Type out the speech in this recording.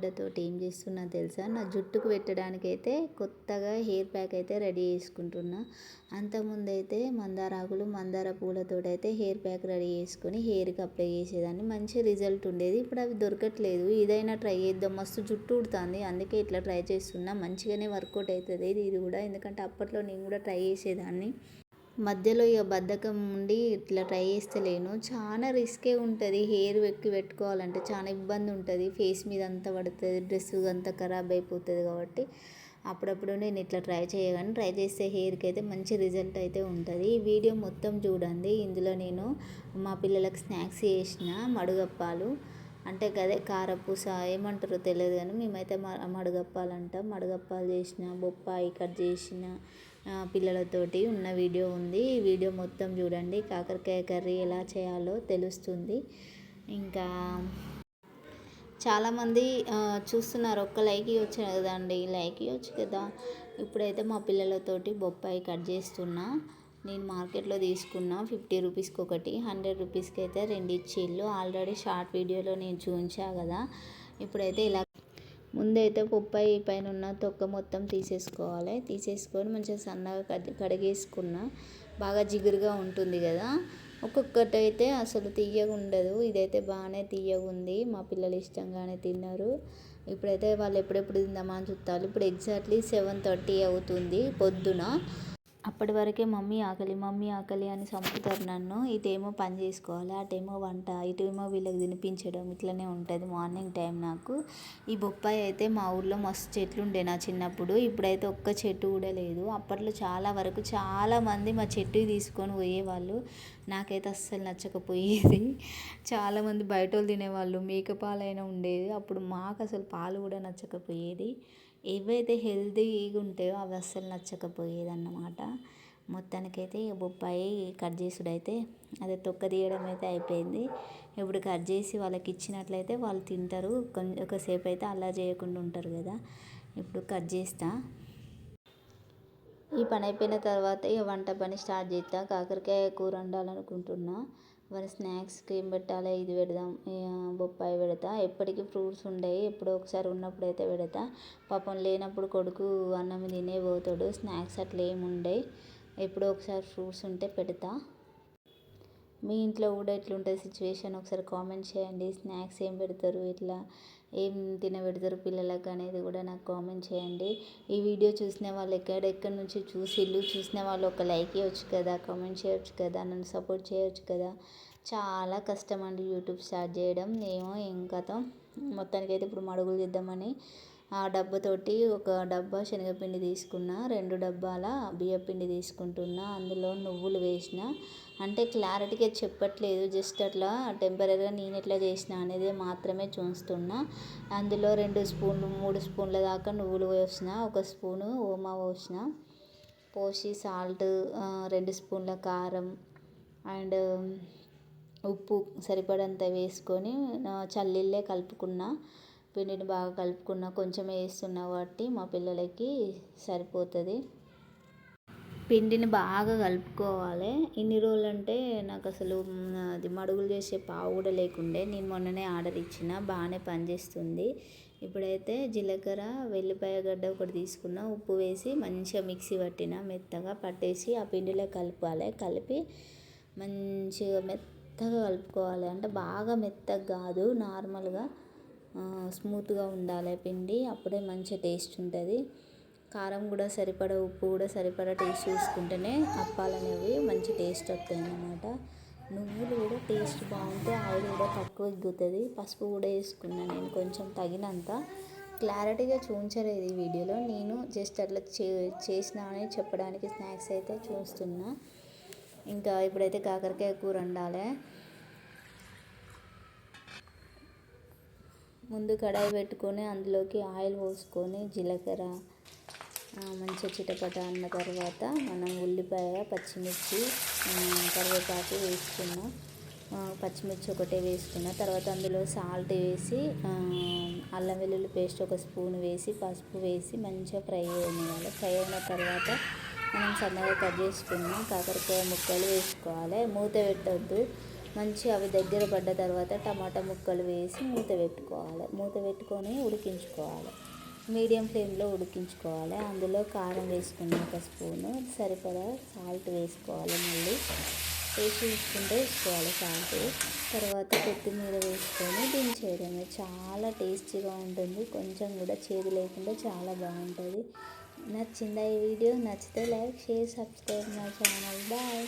ఆలుగడ్డతోటి ఏం చేస్తున్నా తెలుసా? నా జుట్టుకు పెట్టడానికైతే కొత్తగా హెయిర్ ప్యాక్ అయితే రెడీ చేసుకుంటున్నా. అంతకుముందైతే మందారాకులు, మందార పూలతోటైతే హెయిర్ ప్యాక్ రెడీ చేసుకొని హెయిర్‌కి అప్లై చేసేదాన్ని. మంచి రిజల్ట్ ఉండేది. ఇప్పుడు అవి దొరకట్లేదు. ఇదైనా ట్రై చేద్దాం. మస్తు జుట్టు ఊడుతుంది. అందుకే ఇట్లా ట్రై చేస్తున్నా. మంచిగానే వర్కౌట్ అవుతుంది ఇది కూడా. ఎందుకంటే అప్పట్లో నేను కూడా ట్రై చేసేదాన్ని. మధ్యలో ఇక బద్ధకం ఉండి ఇట్లా ట్రై చేస్తలేను. చాలా రిస్కే ఉంటుంది. హెయిర్ పెట్టుకోవాలంటే చాలా ఇబ్బంది ఉంటుంది. ఫేస్ మీద అంతా పడుతుంది, డ్రెస్ అంతా ఖరాబ్ అయిపోతుంది. కాబట్టి అప్పుడప్పుడు నేను ఇట్లా ట్రై చేయగానే ట్రై చేస్తే హెయిర్కి అయితే మంచి రిజల్ట్ అయితే ఉంటుంది. ఈ వీడియో మొత్తం చూడండి. ఇందులో నేను మా పిల్లలకు స్నాక్స్ చేసిన మడుగప్పాలు అంటే గదే కారపూస ఏమంటారో తెలియదు కానీ మేమైతే మడుగప్పాలంటాం. మడుగప్పాలు చేసిన, బొప్పాయి కట్ చేసిన పిల్లలతోటి ఉన్న వీడియో ఉంది. ఈ వీడియో మొత్తం చూడండి. కాకరకాయ కర్రీ ఎలా చేయాలో తెలుస్తుంది. ఇంకా చాలామంది చూస్తున్నారు. ఒక్క లైక్ ఇవ్వచ్చు కదండి, లైక్ ఇవ్వచ్చు కదా. ఇప్పుడైతే మా పిల్లలతోటి బొప్పాయి కట్ చేస్తున్నా. నేను మార్కెట్లో తీసుకున్నా 50 రూపీస్కి ఒకటి, 100 రూపీస్కి అయితే 2 ఇచ్చిళ్ళు. ఆల్రెడీ షార్ట్ వీడియోలో నేను చూపించా కదా. ఇప్పుడైతే ఇలా ముందైతే బొప్పాయి పైన ఉన్న తొక్క మొత్తం తీసేసుకోవాలి. తీసేసుకొని మంచిగా సన్నగా కడిగేసుకున్న. బాగా జిగురుగా ఉంటుంది కదా. ఒక్కొక్కటి అయితే అసలు తీయగా ఉండదు. ఇదైతే బాగానే తీయగా ఉంది. మా పిల్లలు ఇష్టంగానే తిన్నారు. ఇప్పుడైతే వాళ్ళు ఎప్పుడెప్పుడు తిందామా అని చూస్తారు. ఇప్పుడు ఎగ్జాక్ట్లీ 7:30 అవుతుంది పొద్దున. అప్పటి వరకే మమ్మీ ఆకలి అని చంపుతారు నన్ను. ఇటేమో పని చేసుకోవాలి, అటేమో వంట, ఇటేమో వీళ్ళకి తినిపించడం, ఇట్లనే ఉంటుంది మార్నింగ్ టైం నాకు. ఈ బొప్పాయి అయితే మా ఊర్లో మస్తు చెట్లు ఉండే నా చిన్నప్పుడు. ఇప్పుడైతే ఒక్క చెట్టు కూడా లేదు. అప్పట్లో చాలామంది మా చెట్టు తీసుకొని పోయేవాళ్ళు. నాకైతే అస్సలు నచ్చకపోయేది. చాలామంది బయట వాళ్ళు తినేవాళ్ళు. మేకపాలైనా ఉండేది. అప్పుడు మాకు అసలు పాలు కూడా నచ్చకపోయేది. ఏవైతే హెల్తీగా ఉంటాయో అవి అస్సలు నచ్చకపోయేది అన్నమాట. మొత్తానికైతే బొప్పాయి కట్ చేసుడైతే అదే తొక్క తీయడం అయితే అయిపోయింది. ఇప్పుడు కట్ చేసి వాళ్ళకి ఇచ్చినట్లయితే వాళ్ళు తింటారు. ఒకసేపు అయితే అలా చేయకుండా ఉంటారు కదా. ఇప్పుడు కట్ చేస్తా. ఈ పని అయిపోయిన తర్వాత ఇక వంట పని స్టార్ట్ చేస్తా. కాకరకాయ కూర వండాలనుకుంటున్నా. మరి స్నాక్స్కి ఏం పెట్టాలి, ఇది పెడదాం, బొప్పాయి పెడతా. ఎప్పటికీ ఫ్రూట్స్ ఉండవు, ఎప్పుడో ఒకసారి ఉన్నప్పుడు అయితే పెడతా. పాపం లేనప్పుడు కొడుకు అన్నం తినే పోతాడు. స్నాక్స్ అట్లా ఏమి ఉండవు. ఎప్పుడో ఒకసారి ఫ్రూట్స్ ఉంటే పెడతా. మీ ఇంట్లో కూడా ఎట్లుంటుంది సిచ్యువేషన్ ఒకసారి కామెంట్ చేయండి. స్నాక్స్ ఏం పెడతారు, ఇట్లా ఏం తినబెడతారు పిల్లలకు అనేది కూడా నాకు కామెంట్ చేయండి. ఈ వీడియో చూసిన వాళ్ళు ఎక్కడెక్కడి నుంచి చూసిన వాళ్ళు ఒక లైక్ ఇవ్వచ్చు కదా, కామెంట్ చేయవచ్చు కదా, నన్ను సపోర్ట్ చేయవచ్చు కదా. చాలా కష్టం అండి యూట్యూబ్ స్టార్ట్ చేయడం. ఏం కథ. మొత్తానికైతే ఇప్పుడు మడుగులు చేద్దామని ఆ డబ్బాతోటి ఒక డబ్బా శనగపిండి తీసుకున్నా, 2 డబ్బాల బియ్యపిండి తీసుకుంటున్నా. అందులో నువ్వులు వేసిన. అంటే క్లారిటీగా చెప్పట్లేదు, జస్ట్ అట్లా టెంపరీగా నేను ఎట్లా చేసిన అనేది మాత్రమే చూస్తున్నా. అందులో 2 స్పూన్లు 3 స్పూన్ల దాకా నువ్వులు పోసిన, 1 స్పూను ఓమా పోసిన. పోసి సాల్ట్, 2 స్పూన్ల కారం అండ్ ఉప్పు సరిపడంత వేసుకొని చల్లీళ్ళే కలుపుకున్నా. పిండిని బాగా కలుపుకున్నా. కొంచెం వేస్తున్నా కాబట్టి మా పిల్లలకి సరిపోతుంది. పిండిని బాగా కలుపుకోవాలి. ఇన్ని రోజులు అంటే నాకు అసలు అది మడుగులు చేసే పావు కూడా లేకుండే. నేను మొన్ననే ఆర్డర్ ఇచ్చిన, బాగానే పనిచేస్తుంది. ఇప్పుడైతే జీలకర్ర, వెల్లిపాయ గడ్డ ఒకటి తీసుకున్నా, ఉప్పు వేసి మంచిగా మిక్సీ పట్టిన. మెత్తగా పట్టేసి ఆ పిండిలో కలపాలి. కలిపి మంచిగా మెత్తగా కలుపుకోవాలి. అంటే బాగా మెత్తగా కాదు, నార్మల్గా స్మూత్గా ఉండాలి పిండి. అప్పుడే మంచి టేస్ట్ ఉంటుంది. కారం కూడా సరిపడా, ఉప్పు కూడా సరిపడా టేస్ట్ చూసుకుంటేనే అప్పాలనేవి మంచి టేస్ట్ వస్తాయి అన్నమాట. నువ్వులు కూడా టేస్ట్ బాగుంటే ఆయిల్ కూడా తక్కువ ఎగ్గుతుంది. పసుపు కూడా వేసుకున్నాను నేను కొంచెం తగినంత. క్లారిటీగా చూపించలేదు ఈ వీడియోలో. నేను జస్ట్ అట్లా చేసిన అని చెప్పడానికి స్నాక్స్ అయితే చూస్తున్నా. ఇంకా ఇప్పుడైతే కాకరకాయ కూర వండాలి. ముందు కడాయి పెట్టుకొని అందులోకి ఆయిల్ పోసుకొని జీలకర్ర మంచిగా చిటపట అన్న తర్వాత మనం ఉల్లిపాయ, పచ్చిమిర్చి, కరివేపాకు వేసుకున్నాం. పచ్చిమిర్చి ఒకటే వేసుకున్న తర్వాత అందులో సాల్ట్ వేసి, అల్లం వెల్లుల్లి పేస్ట్ 1 స్పూన్ వేసి, పసుపు వేసి మంచిగా ఫ్రై అవ్వాలి. ఫ్రై అయిన తర్వాత మనం సన్నగా కట్ చేసుకున్న కాకరకాయ ముక్కలు వేసుకోవాలి. మూత పెట్టద్దు, మంచిగా అవి దగ్గర పడ్డ తర్వాత టమాటా ముక్కలు వేసి మూత పెట్టుకోవాలి. మూత పెట్టుకొని ఉడికించుకోవాలి. మీడియం ఫ్లేమ్లో ఉడికించుకోవాలి. అందులో కారం వేసుకుని ఒక స్పూను, సరిపడా సాల్ట్ వేసుకోవాలి. మళ్ళీ వేసి చూసుకుంటే వేసుకోవాలి సాల్ట్. తర్వాత కొత్తిమీర వేసుకొని దించేయడమే. చాలా టేస్టీగా ఉంటుంది. కొంచెం కూడా చేదు లేకుండా చాలా బాగుంటుంది. నచ్చిందా ఈ వీడియో? నచ్చితే like, share, subscribe my channel. Bye.